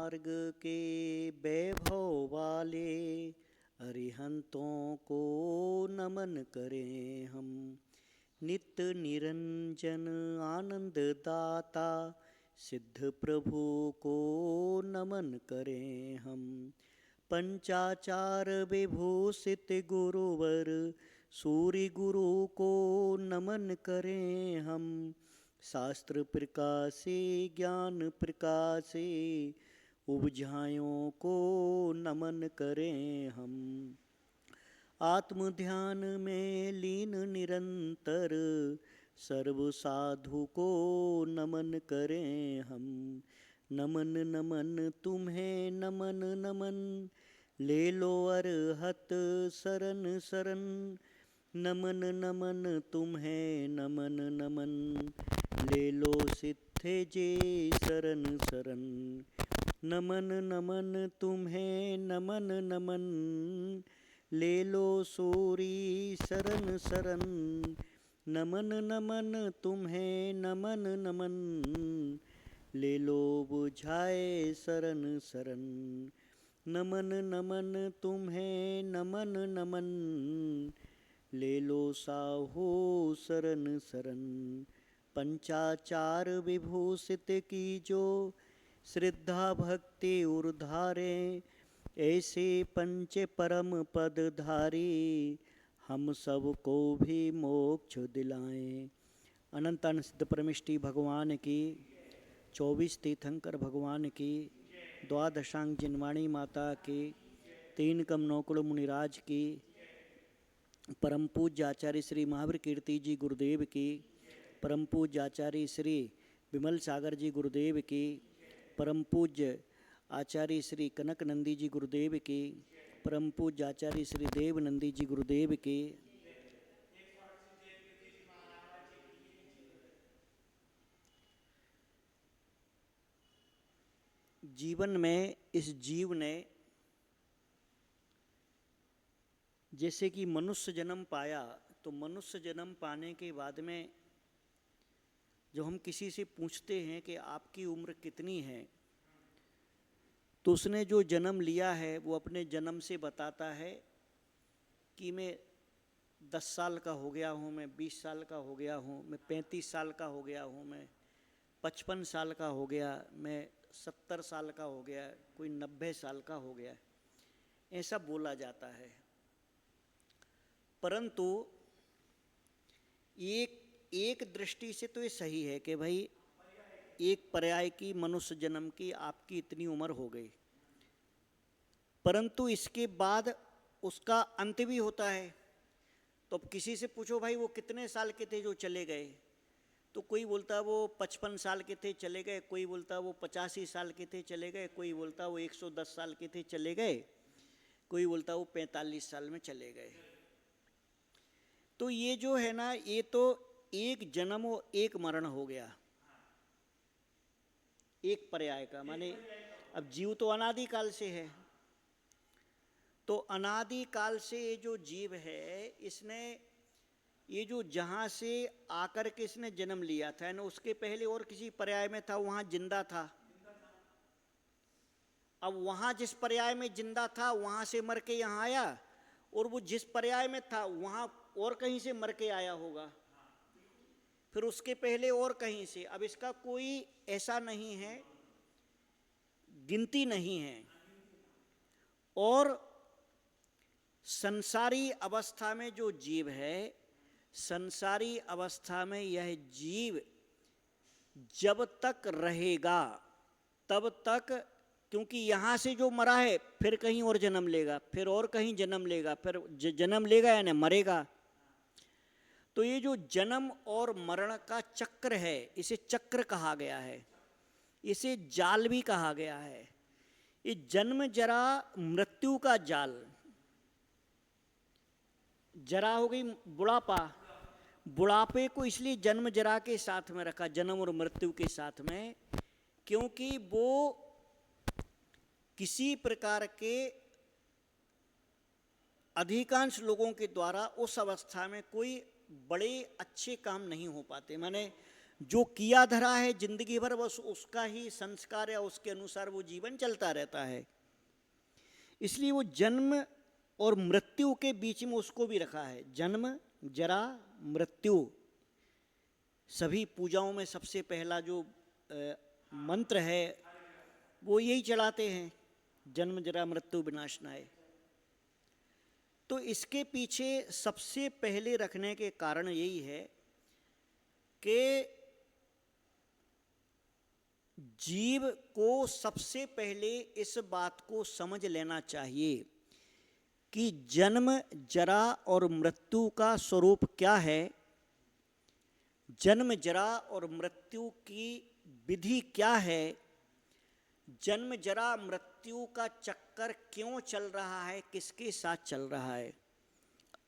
मार्ग के वैभव वाले अरिहंतों को नमन करें हम। नित्य निरंजन आनंद दाता सिद्ध प्रभु को नमन करें हम। पंचाचार विभूषित गुरुवर सूर्य गुरु को नमन करें हम। शास्त्र प्रकाशे ज्ञान प्रकाशे उपझायों को नमन करें हम। आत्म ध्यान में लीन निरंतर सर्व साधु को नमन करें हम। नमन नमन तुम्हें नमन नमन ले लो अरहत शरण शरण। नमन नमन तुम्हें नमन नमन ले लो सिद्धे जे शरण शरण। नमन नमन तुम्हें नमन नमन ले लो सूरी शरण शरण। नमन नमन तुम्हें नमन नमन ले लो बुझाए शरण शरण। नमन नमन तुम्हें नमन नमन ले लो साहो शरण शरण। पंचाचार विभूषित की जो श्रद्धा भक्ति उर्धारे ऐसे पंच परम पद धारी हम सब को भी मोक्ष दिलाएं। अनंत सिद्ध परमिष्टि भगवान की, 24 तीर्थंकर भगवान की, द्वादशांग जिनवाणी माता की, 3 कम नौकुड़ मुनिराज की, परम पूज्य आचार्य श्री महावीर कीर्ति जी गुरुदेव की, परम पूज्य आचार्य श्री विमल सागर जी गुरुदेव की, परम पूज्य आचार्य श्री कनक नंदी जी गुरुदेव की, परम पूज्य आचार्य श्री देव नंदी जी गुरुदेव की। जीवन में इस जीव ने जैसे कि मनुष्य जन्म पाया, तो मनुष्य जन्म पाने के बाद में जब हम किसी से पूछते हैं कि आपकी उम्र कितनी है, तो उसने जो जन्म लिया है वो अपने जन्म से बताता है कि मैं 10 साल का हो गया हूँ, मैं 20 साल का हो गया हूँ, मैं 35 साल का हो गया हूँ, मैं 55 साल का हो गया, मैं 70 साल का हो गया, कोई 90 साल का हो गया, ऐसा बोला जाता है। परंतु एक दृष्टि से तो ये सही है कि भाई एक पर्याय की मनुष्य जन्म की आपकी इतनी उम्र हो गई, परंतु इसके बाद उसका अंत भी होता है। तो अब किसी से पूछो भाई वो कितने साल के थे जो चले गए, तो कोई बोलता वो 55 साल के थे चले गए, कोई बोलता वो 85 साल के थे चले गए, कोई बोलता वो 110 साल के थे चले गए, कोई बोलता वो 45 साल में चले गए। तो ये जो है ना, ये तो एक जन्म और एक मरण हो गया, एक पर्याय का। माने अब जीव तो अनादि काल से है, तो अनादि काल से ये जो जीव है, इसने ये जो जहाँ से आकर के इसने जन्म लिया था ना, उसके पहले और किसी पर्याय में था, वहाँ जिंदा था। अब वहाँ जिस पर्याय में जिंदा था वहाँ से मर के यहाँ आया, और वो जिस पर्याय में था वहाँ और कहीं से मर के आया होगा, फिर उसके पहले और कहीं से। अब इसका कोई ऐसा नहीं है, गिनती नहीं है। और संसारी अवस्था में जो जीव है, संसारी अवस्था में यह जीव जब तक रहेगा तब तक, क्योंकि यहाँ से जो मरा है फिर कहीं और जन्म लेगा, फिर और कहीं जन्म लेगा, फिर जन्म लेगा यानी मरेगा। तो ये जो जन्म और मरण का चक्र है, इसे चक्र कहा गया है, इसे जाल भी कहा गया है। ये जन्म जरा मृत्यु का जाल। जरा हो गई बुढ़ापा, बुढ़ापे को इसलिए जन्म जरा के साथ में रखा, जन्म और मृत्यु के साथ में, क्योंकि वो किसी प्रकार के अधिकांश लोगों के द्वारा उस अवस्था में कोई बड़े अच्छे काम नहीं हो पाते। माने जो किया धरा है जिंदगी भर बस उसका ही संस्कार या उसके अनुसार वो जीवन चलता रहता है। इसलिए वो जन्म और मृत्यु के बीच में उसको भी रखा है। जन्म जरा मृत्यु, सभी पूजाओं में सबसे पहला जो मंत्र है वो यही चलाते हैं, जन्म जरा मृत्यु विनाशनाय। तो इसके पीछे सबसे पहले रखने के कारण यही है कि जीव को सबसे पहले इस बात को समझ लेना चाहिए कि जन्म जरा और मृत्यु का स्वरूप क्या है, जन्म जरा और मृत्यु की विधि क्या है, जन्म जरा मृत्यु का चक्कर क्यों चल रहा है, किसके साथ चल रहा है।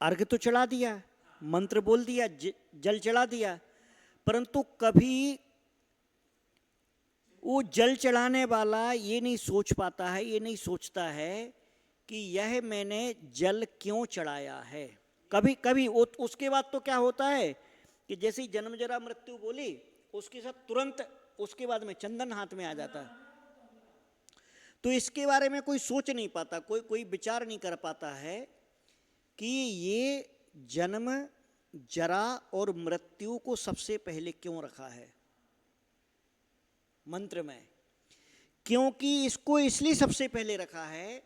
अर्घ तो चढ़ा दिया, मंत्र बोल दिया, जल चढ़ा दिया, परंतु कभी वो जल चढ़ाने वाला ये नहीं सोच पाता है, ये नहीं सोचता है कि यह मैंने जल क्यों चढ़ाया है। कभी कभी उसके बाद तो क्या होता है कि जैसे ही जन्म जरा मृत्यु बोली उसके साथ तुरंत उसके बाद में चंदन हाथ में आ जाता है। तो इसके बारे में कोई सोच नहीं पाता, कोई विचार नहीं कर पाता है कि ये जन्म जरा और मृत्यु को सबसे पहले क्यों रखा है मंत्र में। क्योंकि इसको इसलिए सबसे पहले रखा है,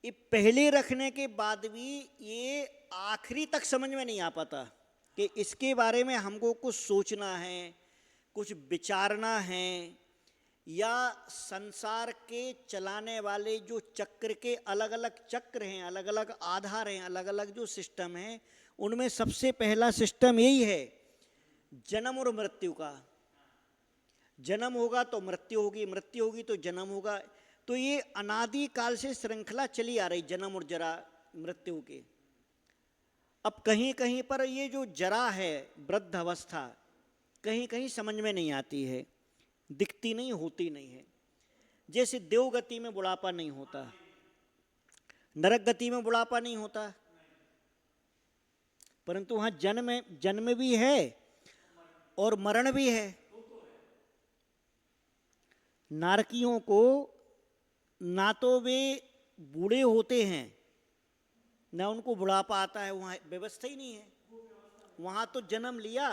ये पहले रखने के बाद भी ये आखिरी तक समझ में नहीं आ पाता कि इसके बारे में हमको कुछ सोचना है, कुछ विचारना है, या संसार के चलाने वाले जो चक्र के अलग अलग चक्र हैं, अलग अलग आधार हैं, अलग अलग जो सिस्टम हैं, उनमें सबसे पहला सिस्टम यही है जन्म और मृत्यु का। जन्म होगा तो मृत्यु होगी, मृत्यु होगी तो जन्म होगा। तो ये अनादि काल से श्रृंखला चली आ रही जन्म और जरा मृत्यु की। अब कहीं कहीं पर ये जो जरा है, वृद्ध अवस्था, कहीं कहीं समझ में नहीं आती है, दिखती नहीं, होती नहीं है। जैसे देवगति में बुढ़ापा नहीं होता, नरक गति में बुढ़ापा नहीं होता, परंतु वहां जन्म भी है और मरण भी है। नारकियों को ना तो वे बूढ़े होते हैं ना उनको बुढ़ापा आता है, वहाँ व्यवस्था ही नहीं है। वहाँ तो जन्म लिया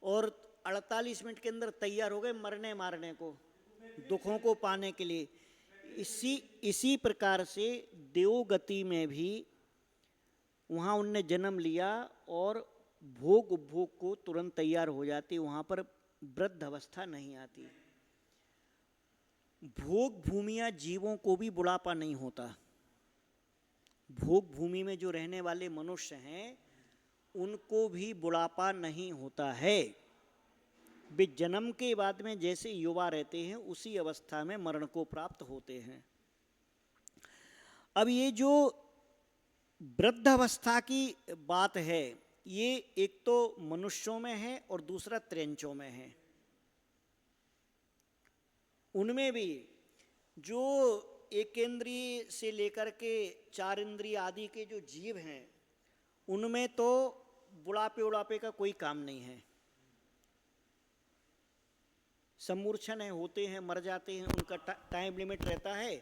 और 48 मिनट के अंदर तैयार हो गए मरने मारने को, दुखों को पाने के लिए। इसी प्रकार से देवगति में भी वहाँ उनने जन्म लिया और भोग उपभोग को तुरंत तैयार हो जाती, वहाँ पर वृद्ध अवस्था नहीं आती। भोग भूमिया जीवों को भी बुढ़ापा नहीं होता। भोग भूमि में जो रहने वाले मनुष्य हैं उनको भी बुढ़ापा नहीं होता है। वे जन्म के बाद में जैसे युवा रहते हैं उसी अवस्था में मरण को प्राप्त होते हैं। अब ये जो वृद्ध अवस्था की बात है, ये एक तो मनुष्यों में है और दूसरा त्र्यंचों में है। उनमें भी जो एक इंद्रिय से लेकर के 4 इंद्रिय आदि के जो जीव हैं उनमें तो बुढ़ापे का कोई काम नहीं है। सम्मूर्छन है, होते हैं, मर जाते हैं, उनका टाइम लिमिट रहता है।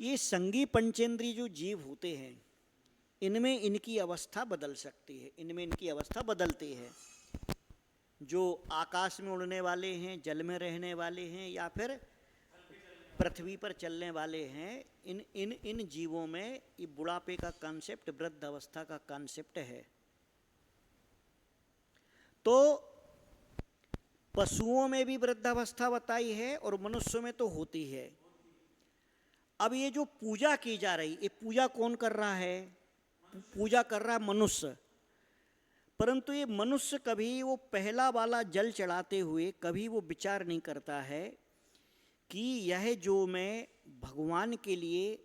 ये संगी पंचेंद्रिय जो जीव होते हैं इनमें इनकी अवस्था बदल सकती है, इनमें इनकी अवस्था बदलती है। जो आकाश में उड़ने वाले हैं, जल में रहने वाले हैं, या फिर पृथ्वी पर चलने वाले हैं, इन जीवों में ये बुढ़ापे का कॉन्सेप्ट, वृद्ध अवस्था का कॉन्सेप्ट है। तो पशुओं में भी वृद्धावस्था बताई है और मनुष्यों में तो होती है। अब ये जो पूजा की जा रही, ये पूजा कौन कर रहा है? पूजा कर रहा है मनुष्य। परंतु ये मनुष्य कभी वो पहला वाला जल चढ़ाते हुए कभी वो विचार नहीं करता है कि यह जो मैं भगवान के लिए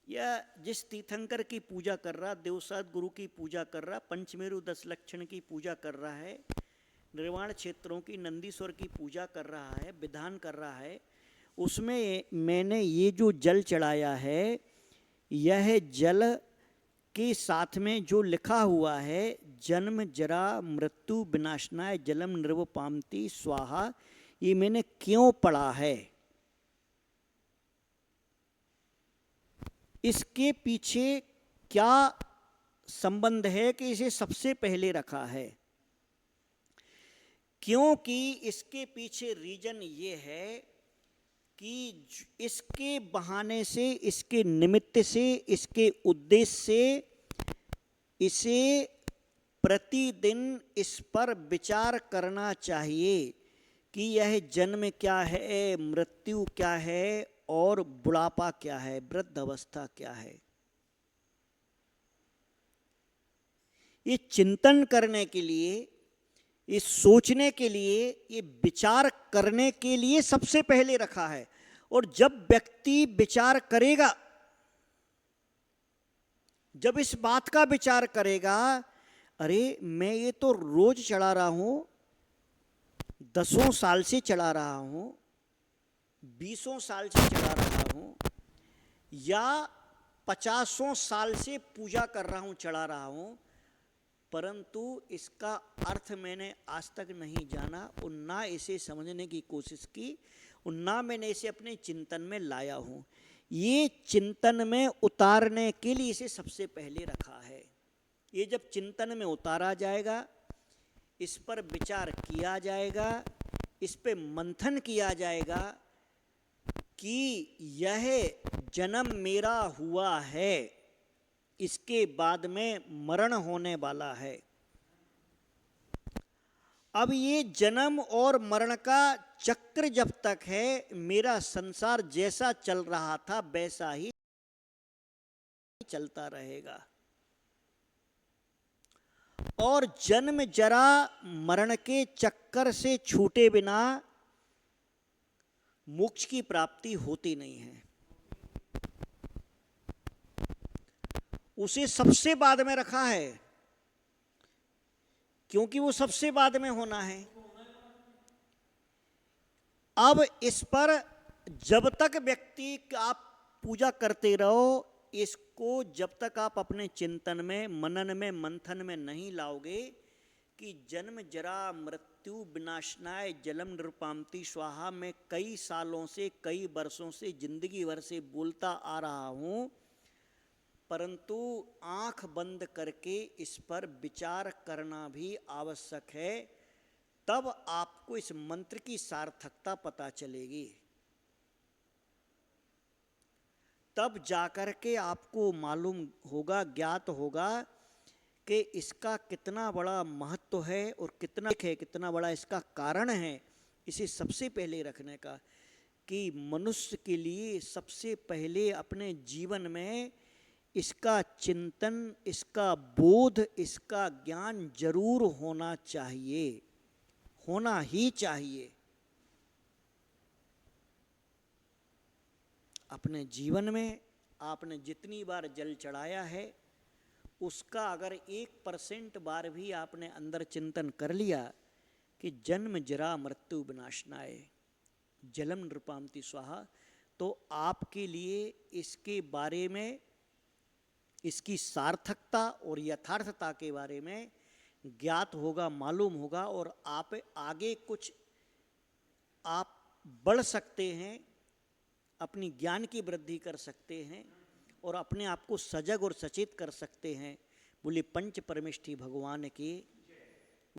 या जिस तीर्थंकर की पूजा कर रहा, देवसाद गुरु की पूजा कर रहा, पंचमेरु 10 लक्षण की पूजा कर रहा है, निर्वाण क्षेत्रों की, नंदीश्वर की पूजा कर रहा है, विधान कर रहा है, उसमें मैंने ये जो जल चढ़ाया है, यह जल के साथ में जो लिखा हुआ है जन्म जरा मृत्यु विनाशनाय जलम निर्वपामति स्वाहा, ये मैंने क्यों पढ़ा है, इसके पीछे क्या संबंध है कि इसे सबसे पहले रखा है। क्योंकि इसके पीछे रीजन ये है कि इसके बहाने से, इसके निमित्त से, इसके उद्देश्य से इसे प्रतिदिन इस पर विचार करना चाहिए कि यह जन्म क्या है, मृत्यु क्या है और बुढ़ापा क्या है, वृद्ध अवस्था क्या है। ये चिंतन करने के लिए, ये सोचने के लिए, ये विचार करने के लिए सबसे पहले रखा है। और जब व्यक्ति विचार करेगा, जब इस बात का विचार करेगा, अरे मैं ये तो रोज चढ़ा रहा हूं, 10 साल से चढ़ा रहा हूं, 20 साल से चढ़ा रहा हूं, या 50 साल से पूजा कर रहा हूं, चढ़ा रहा हूं, परंतु इसका अर्थ मैंने आज तक नहीं जाना और ना इसे समझने की कोशिश की और ना मैंने इसे अपने चिंतन में लाया हूं। ये चिंतन में उतारने के लिए इसे सबसे पहले रखा है। ये जब चिंतन में उतारा जाएगा, इस पर विचार किया जाएगा, इस पे मंथन किया जाएगा कि यह जन्म मेरा हुआ है, इसके बाद में मरण होने वाला है। अब ये जन्म और मरण का चक्र जब तक है, मेरा संसार जैसा चल रहा था वैसा ही चलता रहेगा। और जन्म जरा मरण के चक्कर से छूटे बिना मोक्ष की प्राप्ति होती नहीं है। उसे सबसे बाद में रखा है, क्योंकि वो सबसे बाद में होना है। अब इस पर जब तक व्यक्ति आप पूजा करते रहो, इसको जब तक आप अपने चिंतन में, मनन में, मंथन में नहीं लाओगे कि जन्म जरा मृत्यु विनाशनाय जलम नृपामति स्वाहा, मैं कई सालों से, कई वर्षों से, जिंदगी भर से बोलता आ रहा हूं, परंतु आंख बंद करके इस पर विचार करना भी आवश्यक है। तब आपको इस मंत्र की सार्थकता पता चलेगी। तब जाकर के आपको मालूम होगा, ज्ञात होगा कि इसका कितना बड़ा महत्व है और कितना बड़ा इसका कारण है इसे सबसे पहले रखने का। कि मनुष्य के लिए सबसे पहले अपने जीवन में इसका चिंतन, इसका बोध, इसका ज्ञान जरूर होना चाहिए, होना ही चाहिए। अपने जीवन में आपने जितनी बार जल चढ़ाया है, उसका अगर 1% बार भी आपने अंदर चिंतन कर लिया कि जन्म जरा मृत्यु विनाशनाय जलम नृपामति स्वाहा, तो आपके लिए इसके बारे में, इसकी सार्थकता और यथार्थता के बारे में ज्ञात होगा, मालूम होगा और आप आगे कुछ आप बढ़ सकते हैं, अपनी ज्ञान की वृद्धि कर सकते हैं और अपने आप को सजग और सचेत कर सकते हैं। बोले पंच परमेष्ठी भगवान के